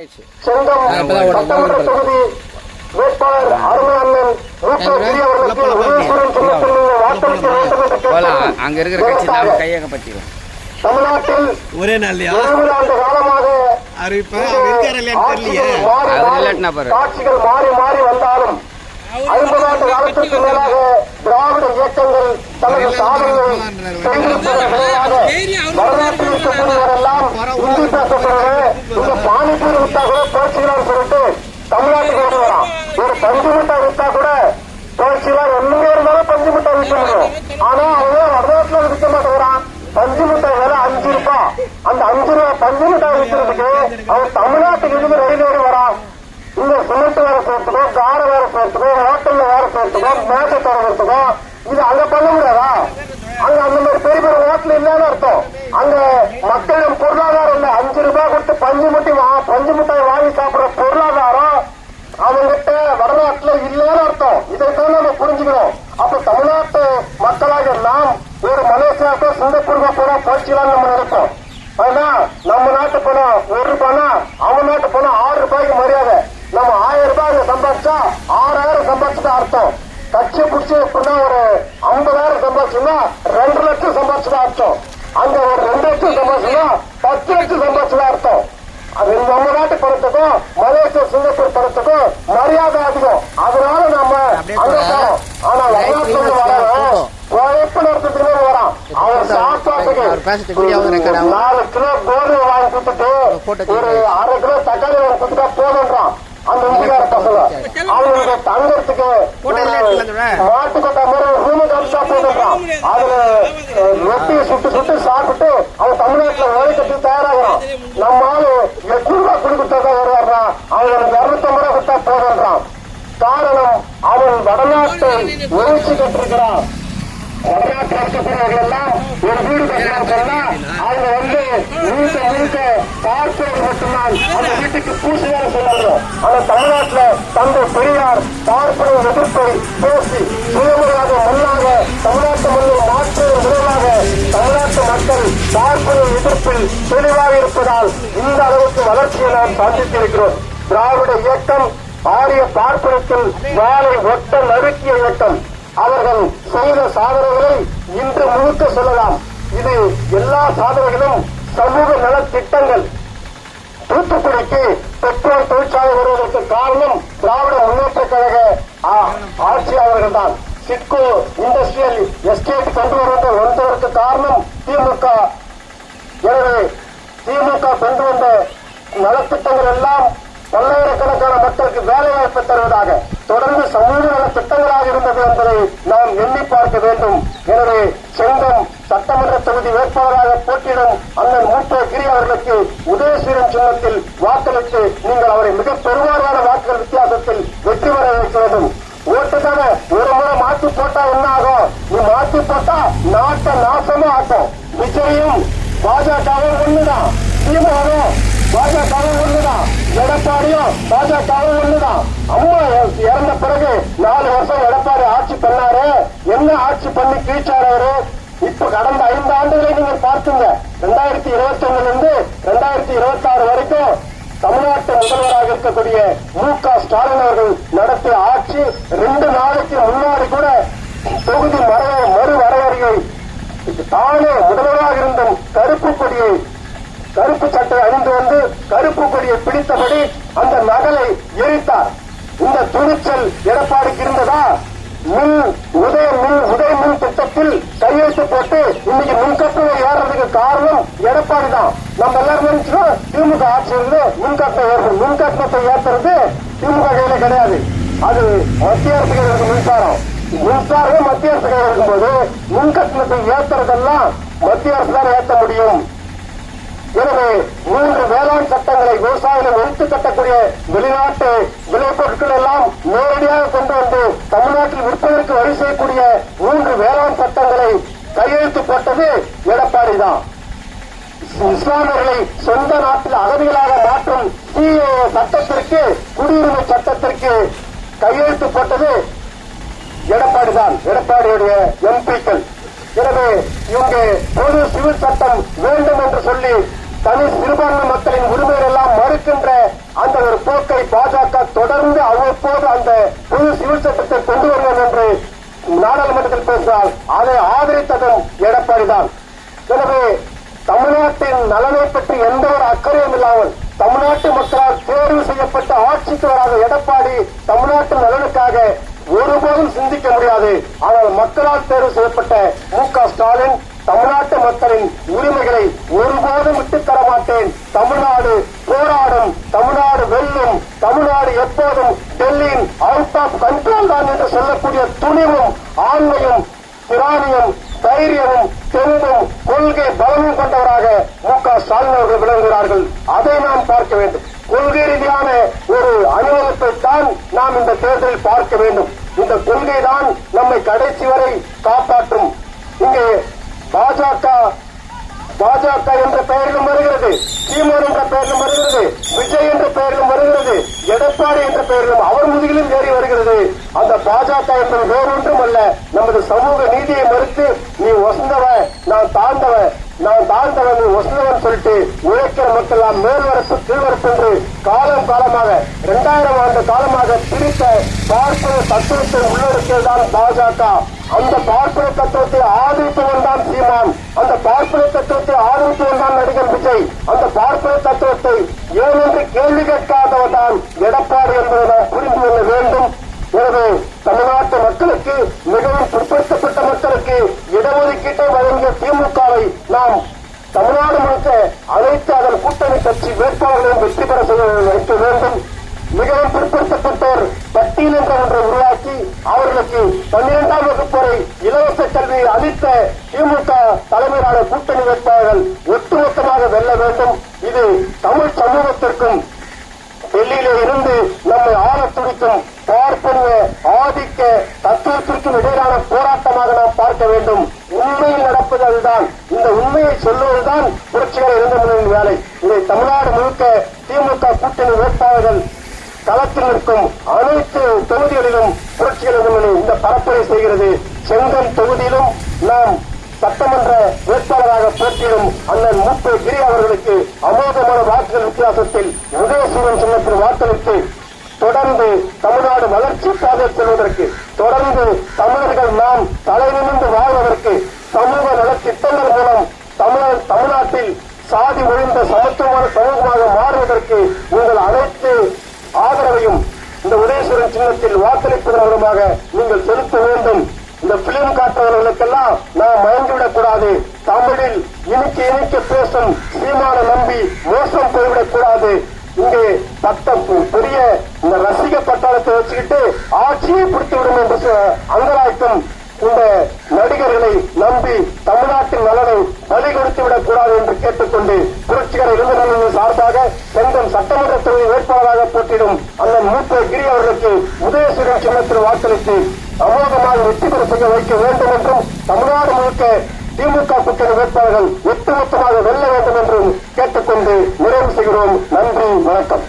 செங்கம் சட்டமன்ற தொகுதி வேட்பாளர் அருமை அண்ணன் அவர்களுக்கு உதயசூரன் சின்னத்தில் நீங்கள் வாக்களிக்க வேண்டும் என்று கேட்டு தமிழ்நாட்டில் ஒரே நாள் 70 ஆண்டு காலமாக காட்சிகள் மாறி மாறி வந்தாலும் 50 ஆண்டு காலத்திற்கு மேலாக திராவிட இயக்கங்கள் தனது சாதனையை வரலாற்றில் இருக்கக்கூடியவரெல்லாம் இந்தி பேசப்படுவது இந்த பானிபூரி விட்டா கூட புரட்சிகளால் சொல்லிட்டு தமிழ்நாட்டுக்கு கொண்டு வரான். ஒரு பஞ்சு மிட்டாய் விட்டா கூட புரட்சிகளால் ஒண்ணுமே இருந்தாலும் பஞ்சு மிட்டாய் விற்க முடியும். ஆனா அவன் வரலாற்றுல விற்க மாட்டேங்கிறான். பஞ்சு மிட்டாய் வேலை 5 ரூபாய். அந்த 5 ரூபாய் பஞ்சு மிட்டாய் விற்கிறதுக்கு அவன் தமிழ்நாட்டுக்கு இருந்து ரயில் ஏறி வரான். இங்க சிமெண்ட் வேலை செய்யறதுக்கோ, கார வேலை செய்யறதுக்கோ, ஹோட்டல்ல வேலை செய்யறதுக்கோ, மேட்டை தொடர்றதுக்கோ இது அங்க பண்ண முடியாதா? அங்க அந்த மாதிரி பெரிய பெரிய ஹோட்டல் இல்லன்னு அர்த்தம். அங்க மக்களிடம் பொருளாதாரம் இல்ல. 5 ரூபாய் கொடுத்து பஞ்சு மிட்டாய் வாங்கி சாப்பிடுற பொருளாதாரம் அவங்கிட்ட வரலாற்றுல இல்லன்னு அர்த்தம். இதைத்தான் நம்ம புரிஞ்சுக்கணும். அப்ப தமிழ்நாட்டு மக்களாக நாம் ஒரு மலேசியாவுக்கோ சிங்கப்பூருக்கோ போனா போச்சுலான்னு நம்ம நினைப்போம். ஆனா நம்ம நாட்டு பணம் 1 ரூபாய்னா அவன் நாட்டு பணம் 6 ரூபாய்க்கு மரியாதை. நம்ம 1000 ரூபாய் சம்பாதிச்சா 6000 சம்பாதிச்சுதான் அர்த்தம். கட்சி பிடிச்சி எப்படின்னா ஒரு 50,000 சம்பாதிச்சுன்னா 2 லட்சம் சம்பாதிச்சுதான் அர்த்தம். அங்க ஒரு 2 லட்சம் சம்பாதிச்சுன்னா 10 லட்சம் சம்பாதிச்சுதான் அர்த்தம். அது நம்ம நாட்டு பணத்துக்கும் மலேசியா சிங்கப்பூர் பணத்துக்கும் மரியாதை அதிகம். அதனால நம்ம அங்க போறோம். ஆனா வரலாற்று வரணும் உழைப்பு நடத்துறதுக்கு வரான். அவன் சாப்பாட்டுக்கு 4 கிலோ கோதுமை வாங்கி கொடுத்துட்டு ஒரு 1/2 கிலோ தக்காளி வாங்கி கொடுத்துட்டா போதுன்றான். அந்த இந்தியார பசங்க அவங்களுக்கு தங்கறதுக்கு மாட்டுக்கொட்டை மாதிரி ரூமு காமிச்சா போதுன்றான். அதுல ரொட்டியை சுட்டு சாப்பிட்டு அவன் தமிழ்நாட்டுல உழைக்கிறதுக்கு தயாராகிறான். நம்ம ஆளு 8 ரூபாய் குடிக்கிட்டதான் வருவான். அவன் 250 ரூபாய் கொடுத்தா போதுன்றான். காரணம் அவன் வடநாட்டை உழைச்சி கட்டிருக்கிறான். வரலாற்று இருக்கக்கூடியவர்கள் எல்லாம் ஒரு வீடு கட்டணும் சொன்னா அவங்க முழுக்க பார்ப்பது மட்டும்தான் அந்த வீட்டுக்கு பூசி வேலை சொல்லணும். ஆனா தமிழ்நாட்டுல தந்தை பெரியார் பார்ப்பதை எதிர்ப்பை பேசி சுயமரியாதை மண்ணாக தமிழ்நாட்டு மண்ணை மாற்றுவதன் விரைவாக தமிழ்நாட்டு மக்கள் பார்ப்பதை எதிர்ப்பில் தெளிவாக இருப்பதால் இந்த அளவுக்கு வளர்ச்சியை நாம் சந்தித்திருக்கிறோம். திராவிட இயக்கம் ஆரிய பார்ப்பனத்தில் வாழை ஒட்ட நறுக்கிய இயக்கம். அவர்கள் செய்த சாதனைகளை இன்று முழுக்க சொல்லலாம். இது எல்லா சாதனைகளும் சமூக நலத்திட்டங்கள். தூத்துக்குடிக்கு பெட்ரோல் தொழிற்சாலை வருவதற்கு காரணம் திராவிட முன்னேற்ற கழக ஆட்சியாளர்கள் தான். சிட்கோ இண்டஸ்ட்ரியல் எஸ்டேட் கொண்டு வந்ததற்கு காரணம் திமுக. எனவே திமுக கொண்டு வந்த நலத்திட்டங்கள் எல்லாம் பல்லாயிரக்கணக்கான மக்களுக்கு வேலைவாய்ப்பை தருவதாக தொடர்ந்து சமூக நல திட்டங்களாக இருந்தது என்பதை நாம் எண்ணி பார்க்க வேண்டும். எனவே செங்கம் சட்டமன்ற தொகுதி வேட்பாளராக போட்டியிடும் அண்ணன் மூத்தகிரி அவர்களுக்கு உதயசூரன் சின்னத்தில் வாக்களித்து நீங்கள் அவரை மிக பெரும்பாலான வாக்குகள் வித்தியாசத்தில் வெற்றி பெற வைக்க வேண்டும். ஓட்டுக்கான ஒரு முறை மாற்றி போட்டா என்ன ஆகும்? நீ மாற்றி போட்டா நாட்டை நாசமா ஆட்டும். விஜயும் பாஜகவும் ஒண்ணுதான், திமுகவும் பாஜகவும் ஒண்ணுதான், எடப்பாடியும் பாஜகவும் ஒண்ணுதான். அம்மா இறந்த பிறகு 4 வருஷம் எடப்பாடி ஆட்சி பண்ணாரு. என்ன ஆட்சி பண்ணி கீழ்ச்சாரு? இப்ப கடந்த 5 ஆண்டுகளை நீங்க பார்த்தீங்க. 2021 இருந்து 2026 வரைக்கும் தமிழ்நாட்டு முதல்வராக இருக்கக்கூடிய மு.க. ஸ்டாலின் அவர்கள் நடத்திய ஆட்சி 2 நாளைக்கு முன்னாடி கூட தொகுதி மறு வரையறையை தானே முதல்வராக இருந்த கருப்பு சட்டை அணிந்து வந்து கருப்பு கொடியை பிடித்தபடி அந்த நகலை எரித்தார். இந்த துணிச்சல் எடப்பாடிக்கு இருந்ததா? உதய மின் திட்டத்தில் கையெழுத்து போட்டு இன்னைக்கு மின்கட்டணம் ஏறதுக்கு காரணம் எடப்பாடி தான். நம்ம எல்லாரும் நினைச்சோம் திமுக ஆட்சி இருந்து மின்கட்டணத்தை ஏற்றுறது திமுக கையில கிடையாது. அது மத்திய அரசு கையில் இருக்கு. மின்சாரமே மத்திய அரசு கையில் இருக்கும்போது மின்கட்டணத்தை ஏற்றுறதெல்லாம் மத்திய அரசு தான் ஏற்ற முடியும். எனவே 3 வேளாண் சட்டங்களை விவசாயிகள் எடுத்து கட்டக்கூடிய வெளிநாட்டு விளைபொருட்கள் எல்லாம் நேரடியாக கொண்டு வந்து தமிழ்நாட்டில் விற்பதற்கு வழி செய்யக்கூடிய 3 வேளாண் சட்டங்களை கையெழுத்து போட்டது எடப்பாடி தான். இஸ்லாமியர்களை சொந்த நாட்டில் அகதிகளாக மாற்றும் சட்டத்திற்கு குடியுரிமை சட்டத்திற்கு கையெழுத்து போட்டது எடப்பாடி தான், எடப்பாடியுடைய எம்பிக்கள். எனவே இவங்க பொது சிவில் சட்டம் வேண்டும் என்று சொல்லி தனி சிறுபான்மை மக்களின் உரிமைகள் எல்லாம் மறுக்கின்ற ஒரு போக்கை பாஜக தொடர்ந்து அவ்வப்போது அந்த புது சிவில் சட்டத்தை கொண்டு வருவோம் என்று நாடாளுமன்றத்தில் பேசினால் அதை ஆதரித்ததும் எடப்பாடிதான். எனவே தமிழ்நாட்டின் நலனை பற்றி எந்த ஒரு அக்கறையும் இல்லாமல் தமிழ்நாட்டு மக்களால் தேர்வு செய்யப்பட்ட ஆட்சிக்கு வராத எடப்பாடி தமிழ்நாட்டு நலனுக்காக ஒருபோதும் சிந்திக்க முடியாது. ஆனால் மக்களால் தேர்வு செய்யப்பட்ட மு.க. ஸ்டாலின் தமிழ்நாட்டு மக்களின் உரிமைகளை ஒருபோதும் விட்டுத் தர மாட்டேன், தமிழ்நாடு போராடும், தமிழ்நாடு வெல்லும், தமிழ்நாடு எப்போதும் டெல்லியின் அவுட் ஆஃப் கண்ட்ரோல் தான் என்று சொல்லக்கூடிய துணிவும் ஆண்மையும் திராணியும் தைரியமும் தெம்பும் கொள்கை பலமும் கொண்டவராக மு.க. ஸ்டாலின் அவர்கள் விளங்குகிறார்கள். அதை நாம் பார்க்க வேண்டும். கொள்கை ரீதியான ஒரு அணிவகுப்பை தான் நாம் இந்த தேர்தலில் பார்க்க வேண்டும். இந்த கொள்கை தான் நம்மை கடைசி வரை காப்பாற்றும். இங்கே பாஜக என்ற பெயரிலும் வருகிறது, சீமான் என்ற பெயரிலும் வருகிறது, விஜய் என்ற பெயரிலும் வருகிறது, எடப்பாடி என்ற பெயரிலும் அவர் முதுகிலும் ஏறி வருகிறது. அந்த பாஜக என்பது வேறொன்றும் அல்ல, நமது சமூக நீதியை மறுத்து நீ வசந்தவன் நான் தாழ்ந்தவன், நான் தாழ்ந்தவன் நீ வசந்தவன் சொல்லிட்டு உழைக்கிற மக்கள் எல்லாம் மேல்வரப்பு கீழ்வரப்பு என்று காலம் காலமாக 2000 ஆண்டு காலமாக பிரித்த பார்ப்பன தத்துவத்தை உள்ளடக்கியதுதான் பாஜக. அந்த பார்ப்பன தத்துவத்தை ஆதரித்தவன் தான் சீமான், அந்த பார்ப்பன தத்துவத்தை ஆதரித்தவன் தான் நடிகர் விஜய், அந்த பார்ப்பன தத்துவத்தை ஏனென்று கேள்வி கேட்காதவன் தான் எடப்பாடி என்பதை நாம் புரிந்து கொள்ள வேண்டும். எனவே தமிழ்நாட்டு மக்களுக்கு மிகவும் பிற்படுத்தப்பட்ட மக்களுக்கு இடஒதுக்கீட்டை வழங்கிய திமுகவை நாம் தமிழ்நாடு முழுக்க அனைத்து அதன் கூட்டணி கட்சி வேட்பாளர்களையும் வெற்றி பெற செய்ய வைக்க வேண்டும். மிகவும் பிற்படுத்தப்பட்டோர் பட்டியல் என்ற ஒன்றை உருவாக்கி அவர்களுக்கு 12ஆம் வகுப்பு வரை இலவச கல்வியை அளித்த திமுக தலைமையிலான கூட்டணி வேட்பாளர்கள் ஒட்டுமொத்தமாக வெல்ல வேண்டும். இது தமிழ் சமூகத்திற்கும் டெல்லியிலே இருந்து நம்மை ஆள துடிக்கும் பார்ப்பனிய ஆதிக்க தத்துவத்திற்கும் இடையிலான போராட்டமாக நாம் பார்க்க வேண்டும். உண்மையில் நடப்பது அதுதான். இந்த உண்மையை சொல்லுவதுதான் புரட்சிகர இளைஞர்களின் வேலை. இதை தமிழ்நாடு முழுக்க திமுக கூட்டணி வேட்பாளர்கள் களத்தில் நிற்கும் அனைத்து தொகுதிகளிலும் புரட்சிகர இளைஞர்கள் இந்த பரப்புரை செய்கிறது. செங்கல் தொகுதியிலும் நாம் சட்டமன்ற வேட்பாளராக போட்டியிடும் அண்ணன் மூப்பை கிரி அவர்களுக்கு அமோகமான வாக்குகள் வித்தியாசத்தில் உதயசூரன் சின்னத்தில் வாக்களித்து தொடர்ந்து தமிழ்நாடு வளர்ச்சி பாதையில் செல்வதற்கு, தொடர்ந்து தமிழர்கள் நாம் தலை நிமிர்ந்து வாழ்வதற்கு, சமூக நலத்திட்டங்கள் மூலம் தமிழ்நாட்டில் சாதி ஒழிந்த சமத்துவமான சமூகமாக மாறுவதற்கு உங்கள் அனைத்து ஆதரவையும் இந்த உதயசூரன் சின்னத்தில் வாக்களிப்பதன் மூலமாக நீங்கள் செலுத்த வேண்டும். இந்த பிலிம் காட்டுபவர்களுக்கெல்லாம் நாம் மயங்கிவிடக் கூடாது. தமிழில் இனிக்க பேசும் சீமான நம்பி மோசம் போய்விடக் கூடாது. இங்கே பெரிய இந்த ரசிக பட்டாளத்தை வச்சுக்கிட்டு ஆட்சியை பிடித்துவிடும் என்று அங்கலாய்க்கும் இந்த நடிகர்களை நம்பி தமிழ்நாட்டின் நலனை பலி கொடுத்துவிடக் கூடாது என்று கேட்டுக்கொண்டு புரட்சிகர இளைஞர்களின் சார்பாக செங்கம் சட்டமன்ற தொகுதி வேட்பாளராக போட்டியிடும் அண்ணன் மூப்பை கிரி அவர்களுக்கு உதயசூரன் சின்னத்தில் வாக்களித்து அமோகமாக வெற்றி பெற செய்ய வைக்க வேண்டும் என்றும் தமிழ்நாடு முழுக்க திமுக கூட்டணி வேட்பாளர்கள் ஒட்டுமொத்தமாக வெல்ல வேண்டும் என்றும் கேட்டுக்கொண்டு நிறைவு செய்கிறோம். நன்றி, வணக்கம்.